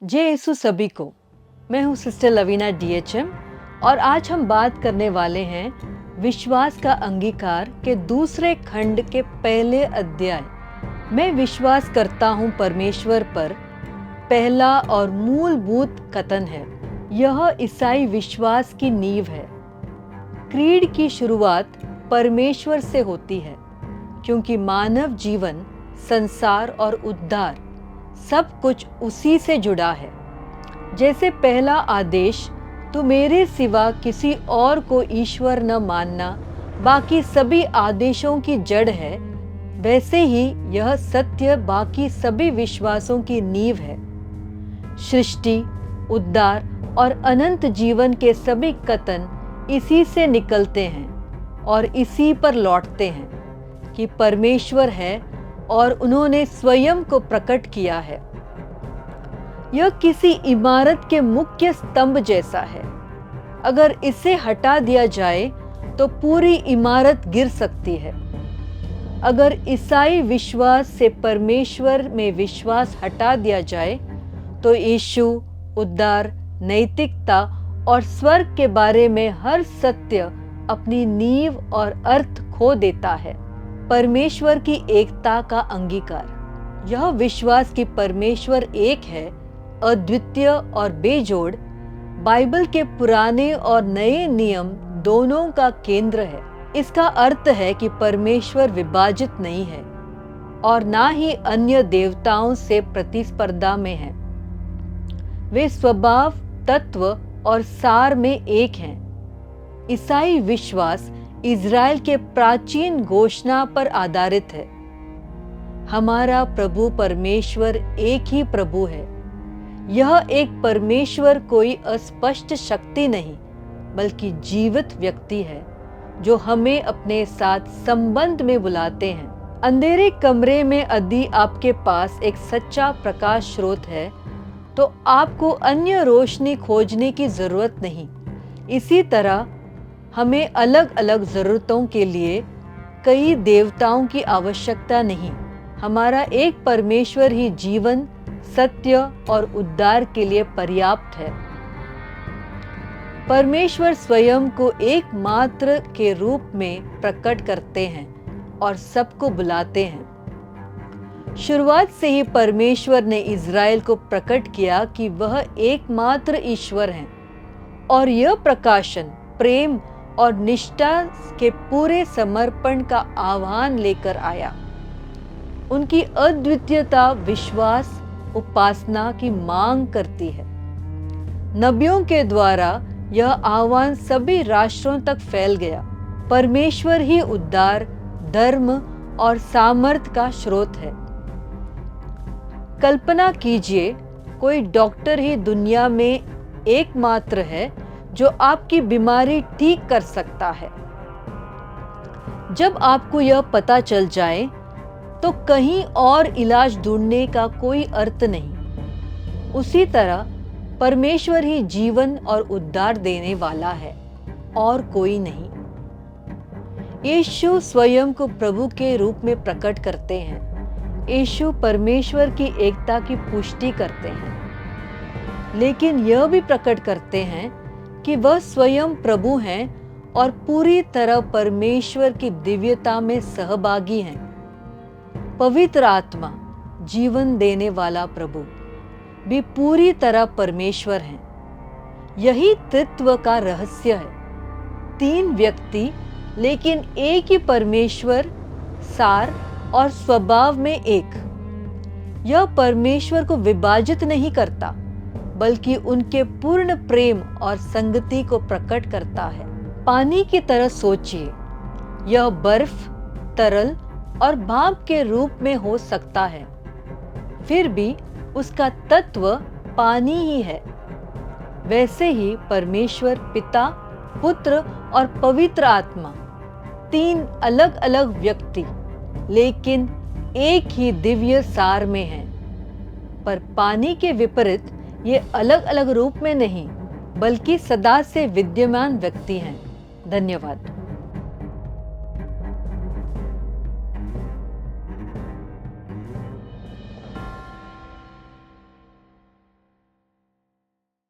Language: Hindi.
जय यीशु सभी को। मैं हूँ सिस्टर लवीना DHM और आज हम बात करने वाले हैं विश्वास का अंगीकार के दूसरे खंड के पहले अध्याय। मैं विश्वास करता हूँ परमेश्वर पर पहला और मूलभूत कथन है। यह ईसाई विश्वास की नींव है। क्रीड की शुरुआत परमेश्वर से होती है क्योंकि मानव जीवन, संसार और उद्धार सब कुछ उसी से जुड़ा है। जैसे पहला आदेश, तू मेरे सिवा किसी और को ईश्वर न मानना, बाकी सभी आदेशों की जड़ है, वैसे ही यह सत्य बाकी सभी विश्वासों की नींव है। सृष्टि, उद्धार और अनंत जीवन के सभी कथन इसी से निकलते हैं और इसी पर लौटते हैं कि परमेश्वर है और उन्होंने स्वयं को प्रकट किया है। यह किसी इमारत के मुख्य स्तंभ जैसा है। अगर इसे हटा दिया जाए तो पूरी इमारत गिर सकती है। अगर ईसाई विश्वास से परमेश्वर में विश्वास हटा दिया जाए तो यीशु, उद्धार, नैतिकता और स्वर्ग के बारे में हर सत्य अपनी नींव और अर्थ खो देता है। परमेश्वर की एकता का अंगीकार। यह विश्वास कि परमेश्वर एक है, अद्वितीय और बेजोड़, बाइबल के पुराने और नए नियम दोनों का केंद्र है। इसका अर्थ है कि परमेश्वर विभाजित नहीं है और ना ही अन्य देवताओं से प्रतिस्पर्धा में है। वे स्वभाव, तत्व और सार में एक हैं। ईसाई विश्वास इज़राइल के प्राचीन घोषणा पर आधारित है। हमारा प्रभु परमेश्वर एक ही प्रभु है। यह एक परमेश्वर कोई अस्पष्ट शक्ति नहीं, बल्कि जीवित व्यक्ति है जो हमें अपने साथ संबंध में बुलाते हैं। अंधेरे कमरे में यदि आपके पास एक सच्चा प्रकाश स्रोत है तो आपको अन्य रोशनी खोजने की जरूरत नहीं। इसी तरह हमें अलग अलग ज़रूरतों के लिए कई देवताओं की आवश्यकता नहीं। हमारा एक परमेश्वर ही जीवन, सत्य और उद्धार के लिए पर्याप्त है। परमेश्वर स्वयं को एकमात्र के रूप में प्रकट करते हैं और सबको बुलाते हैं। शुरुआत से ही परमेश्वर ने इज़राइल को प्रकट किया कि वह एकमात्र ईश्वर हैं और यह प्रकाशन प्रेम और निष्ठा के पूरे समर्पण का आह्वान लेकर आया। उनकी अद्वितीयता विश्वास, उपासना की मांग करती है। नबियों के द्वारा यह आह्वान सभी राष्ट्रों तक फैल गया। परमेश्वर ही उद्धार, धर्म और सामर्थ का स्रोत है। कल्पना कीजिए, कोई डॉक्टर ही दुनिया में एकमात्र है जो आपकी बीमारी ठीक कर सकता है। जब आपको यह पता चल जाए तो कहीं और इलाज ढूंढने का कोई अर्थ नहीं। उसी तरह परमेश्वर ही जीवन और उद्धार देने वाला है और कोई नहीं। यीशु स्वयं को प्रभु के रूप में प्रकट करते हैं। यीशु परमेश्वर की एकता की पुष्टि करते हैं, लेकिन यह भी प्रकट करते हैं कि वह स्वयं प्रभु हैं और पूरी तरह परमेश्वर की दिव्यता में सहभागी हैं। पवित्र आत्मा, जीवन देने वाला प्रभु, भी पूरी तरह परमेश्वर हैं। यही तत्व का रहस्य है। तीन व्यक्ति लेकिन एक ही परमेश्वर, सार और स्वभाव में एक। यह परमेश्वर को विभाजित नहीं करता, बल्कि उनके पूर्ण प्रेम और संगति को प्रकट करता है। पानी की तरह सोचिए, यह बर्फ, तरल और भाप के रूप में हो सकता है, फिर भी उसका तत्व पानी ही है। वैसे ही परमेश्वर पिता, पुत्र और पवित्र आत्मा, तीन अलग अलग व्यक्ति लेकिन एक ही दिव्य सार में हैं। पर पानी के विपरीत ये अलग अलग रूप में नहीं, बल्कि सदा से विद्यमान व्यक्ति हैं। धन्यवाद।